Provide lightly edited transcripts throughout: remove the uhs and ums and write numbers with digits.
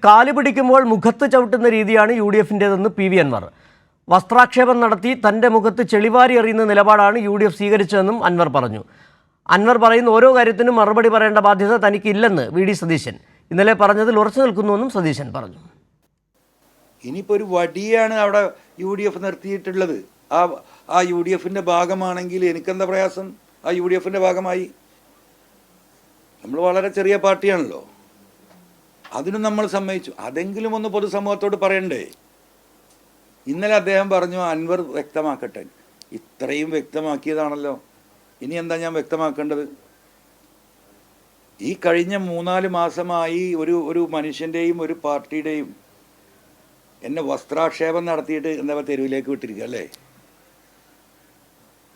കാല് പിടിക്കുമ്പോൾ മുഖത്ത് ചവിട്ടുന്ന രീതിയാണ് UDF-ൻ്റേതെന്ന് PV അൻവർ. വസ്ത്രാക്ഷേപം നടത്തി തൻ്റെ മുഖത്ത് ചെളിവാരി എറിയുന്ന നിലപാടാണ് UDF സ്വീകരിച്ചതെന്നും അൻവർ പറഞ്ഞു. അൻവർ പറയുന്ന ഓരോ കാര്യത്തിനും മറുപടി പറയേണ്ട ബാധ്യത തനിക്കില്ലെന്ന് VD സതീശൻ ഇന്നലെ പറഞ്ഞതിൽ ഉറച്ചു നിൽക്കുന്നുവെന്നും സതീശൻ പറഞ്ഞു. ഇനിയിപ്പോൾ ഒരു വടിയാണ് അവിടെ UDF നിർത്തിയിട്ടുള്ളത്. ആ UDF-ൻ്റെ ഭാഗമാണെങ്കിൽ എനിക്കെന്താ പ്രയാസം? ആ UDF-ൻ്റെ ഭാഗമായി നമ്മൾ വളരെ ചെറിയ പാർട്ടിയാണല്ലോ, അതിനും നമ്മൾ സമ്മതിച്ചു. അതെങ്കിലും ഒന്ന് പൊതുസമൂഹത്തോട് പറയണ്ടേ? ഇന്നലെ അദ്ദേഹം പറഞ്ഞു അൻവർ വ്യക്തമാക്കട്ടെ. ഇത്രയും വ്യക്തമാക്കിയതാണല്ലോ, ഇനി എന്താ ഞാൻ വ്യക്തമാക്കേണ്ടത്? ഈ കഴിഞ്ഞ 3-4 മാസമായി ഒരു മനുഷ്യൻ്റെയും ഒരു പാർട്ടിയുടെയും എന്നെ വസ്ത്രാക്ഷേപം നടത്തിയിട്ട് എന്താ തെരുവിലേക്ക് വിട്ടിരിക്കുക അല്ലേ?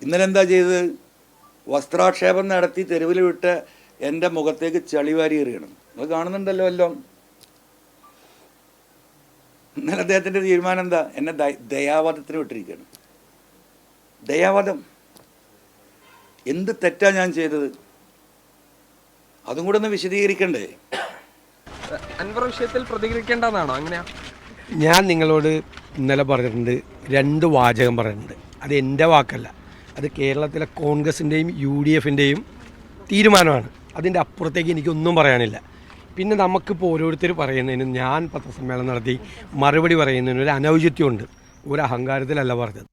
ഇന്നലെ എന്താ ചെയ്തത്? വസ്ത്രാക്ഷേപം നടത്തി തെരുവിൽ വിട്ട് എൻ്റെ മുഖത്തേക്ക് ചളിവാരി എറിയണം. അത് കാണുന്നുണ്ടല്ലോ എല്ലാം. ഇന്നലെ അദ്ദേഹത്തിൻ്റെ തീരുമാനം എന്താ? എന്നെ ദയാവധത്തിന് വിട്ടിരിക്കുകയാണ്. ദയാവധം. എന്ത് തെറ്റാ ഞാൻ ചെയ്തത്? അതും കൂടെ ഒന്ന് വിശദീകരിക്കണ്ടേ? അൻവർ വിഷയത്തിൽ പ്രതികരിക്കേണ്ടതാണോ? അങ്ങനെയാ ഞാൻ നിങ്ങളോട് ഇന്നലെ പറഞ്ഞിട്ടുണ്ട്, 2 വാചകം പറയുന്നുണ്ട്. അത് എൻ്റെ വാക്കല്ല, അത് കേരളത്തിലെ കോൺഗ്രസിൻ്റെയും UDF-ൻ്റെയും തീരുമാനമാണ്. അതിൻ്റെ അപ്പുറത്തേക്ക് എനിക്കൊന്നും പറയാനില്ല. പിന്നെ നമുക്കിപ്പോൾ ഓരോരുത്തർ പറയുന്നതിനും ഞാൻ പത്രസമ്മേളനം നടത്തി മറുപടി പറയുന്നതിന് ഒരു അനൗചിത്യമുണ്ട്. ഒരു അഹങ്കാരത്തിലല്ല പറഞ്ഞത്.